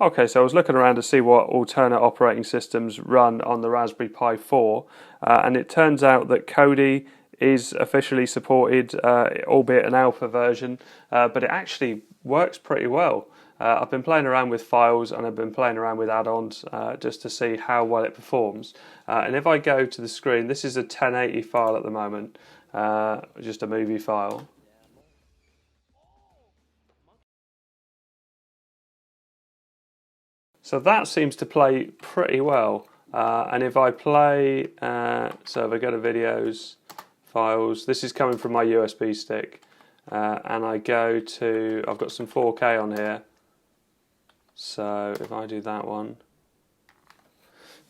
Okay, so I was looking around to see what alternate operating systems run on the Raspberry Pi 4, and it turns out that KODI is officially supported, albeit an alpha version, but it actually works pretty well. I've been playing around with files and I've been playing around with add-ons just to see how well it performs. And if I go to the screen, this is a 1080 file at the moment, just a movie file. So that seems to play pretty well. And if I play, so if I go to videos, files, this is coming from my USB stick, and I go to, I've got some 4K on here. So if I do that one.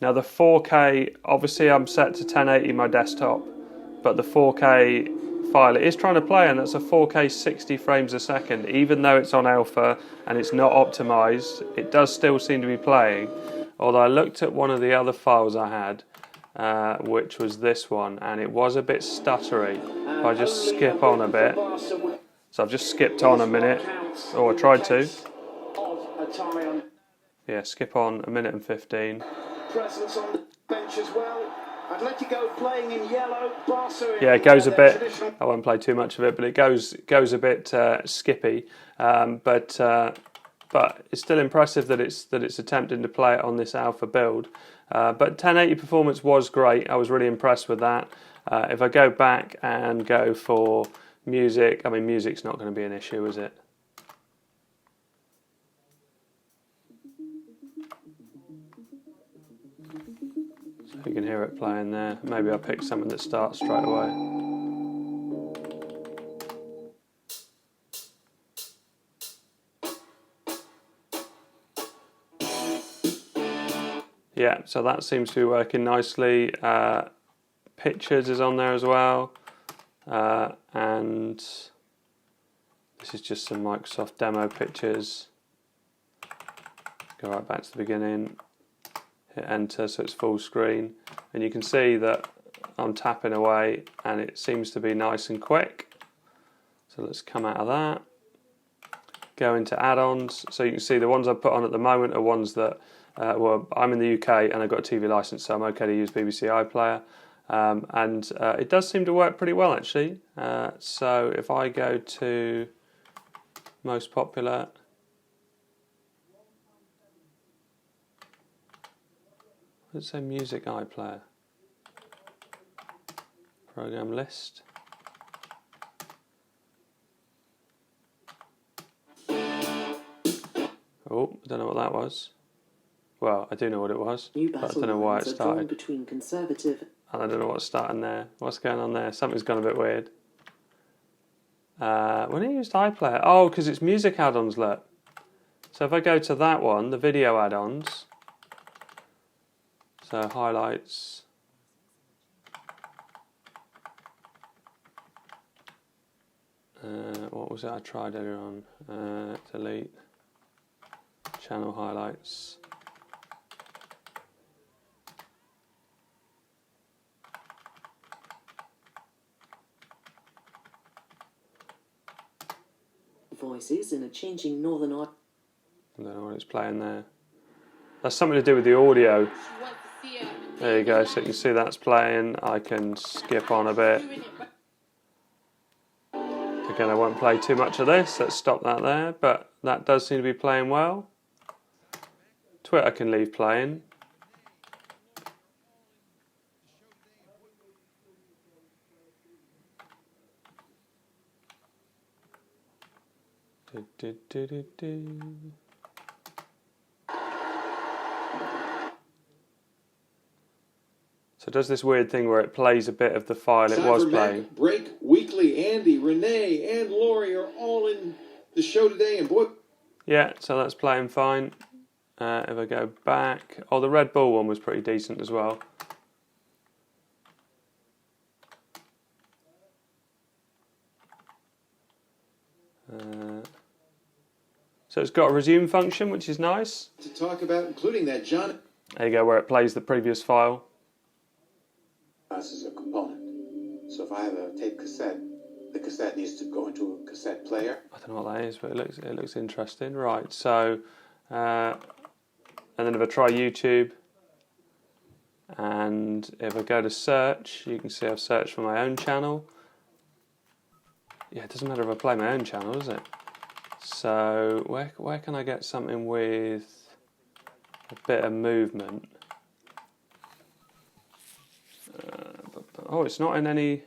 Now the 4K, obviously I'm set to 1080 my desktop, but the 4K file it is trying to play, and that's a 4K 60 frames a second. Even though it's on alpha and it's not optimized, it does still seem to be playing. Although I looked at one of the other files I had, which was this one, and it was a bit stuttery. If I just skip on a bit, so I've just skipped on a minute, or I tried to. Yeah, skip on a minute and 15. Presence on the bench as well. Atletico playing in yellow. Yeah, it goes a bit. I won't play too much of it, but it goes a bit skippy. But it's still impressive that it's attempting to play it on this alpha build. But 1080 performance was great. I was really impressed with that. If I go back and go for music, I mean, music's not going to be an issue, is it? You can hear it playing there. Maybe I'll pick something that starts straight away. Yeah, so that seems to be working nicely. Pictures is on there as well. And this is just some Microsoft demo pictures. Go right back to the beginning. Hit enter so it's full screen, and you can see that I'm tapping away and it seems to be nice and quick. So let's come out of that, go into add-ons. So you can see the ones I've put on at the moment are ones that well, I'm in the UK and I've got a TV license, so I'm okay to use BBC iPlayer, and it does seem to work pretty well actually. So if I go to most popular, let's say music iPlayer, program list. Oh, I don't know what that was. Well, I do know what it was, but I don't know why it started. Between conservative. And I don't know what's starting there. What's going on there? Something's gone a bit weird. When I used iPlayer, oh, because it's music add-ons, look. So if I go to that one, the video add-ons. So highlights. What was it I tried earlier on? Delete. Channel highlights. Voices in a changing northern art. I don't know what it's playing there. That's something to do with the audio. There you go, so you can see that's playing. I can skip on a bit. Again, I won't play too much of this. Let's stop that there, but that does seem to be playing well. Twitter can leave playing. So it does this weird thing where it plays a bit of the file it was playing. Break, Weekly, Andy, Renee, and Lori are all in the show today, and boy. Yeah, so that's playing fine. If I go back, oh, the Red Bull one was pretty decent as well. So it's got a resume function, which is nice. To talk about, including that John. There you go, where it plays the previous file. This is a component. So if I have a tape cassette, the cassette needs to go into a cassette player. I don't know what that is, but it looks interesting. Right, so and then if I try YouTube, and if I go to search, you can see I've searched for my own channel. Yeah, it doesn't matter if I play my own channel, does it? So where can I get something with a bit of movement? Oh, it's not in any.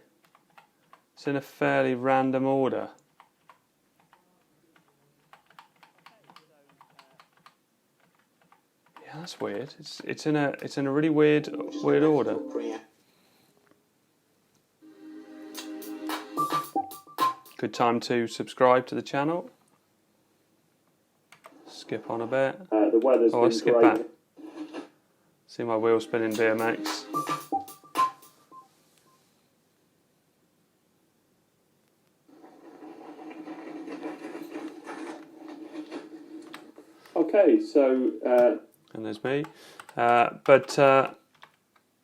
It's in a fairly random order. Yeah, that's weird. It's in a really weird order. Good time to subscribe to the channel. Skip on a bit. The weather's Oh, been skip great. back. See my wheel spinning BMX. Okay, so And there's me.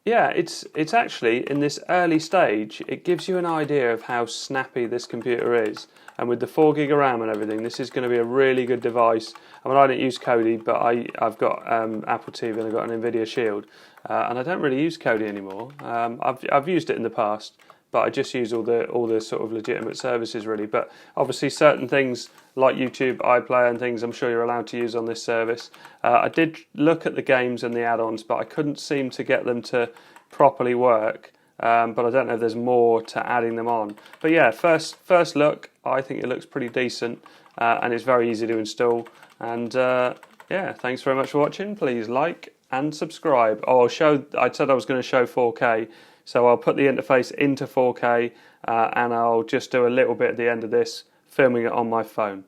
Yeah, it's actually in this early stage. It gives you an idea of how snappy this computer is, and with the 4 gig of RAM and everything, this is going to be a really good device. I mean, I don't use KODI, but I've got Apple TV and I've got an Nvidia Shield, and I don't really use KODI anymore. I've used it in the past, but I just use all the sort of legitimate services really. But obviously, certain things like YouTube, iPlayer, and things, I'm sure you're allowed to use on this service. I did look at the games and the add-ons, but I couldn't seem to get them to properly work. But I don't know if there's more to adding them on. But yeah, first look, I think it looks pretty decent, and it's very easy to install. And yeah, thanks very much for watching. Please like and subscribe. Oh, I said I was going to show 4K, so I'll put the interface into 4K, and I'll just do a little bit at the end of this, filming it on my phone.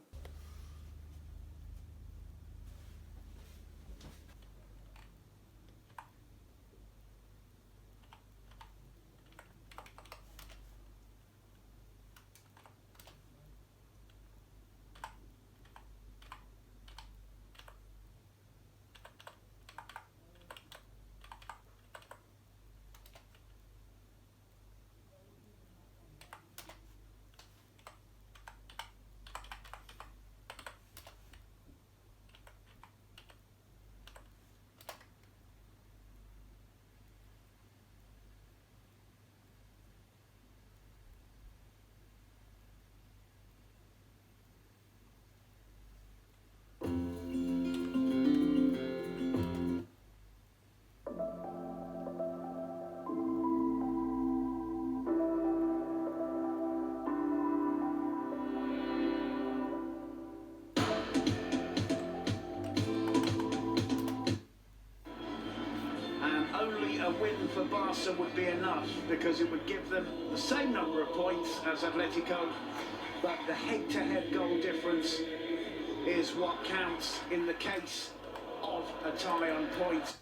Only a win for Barca would be enough, because it would give them the same number of points as Atletico, but the head-to-head goal difference is what counts in the case of a tie on points.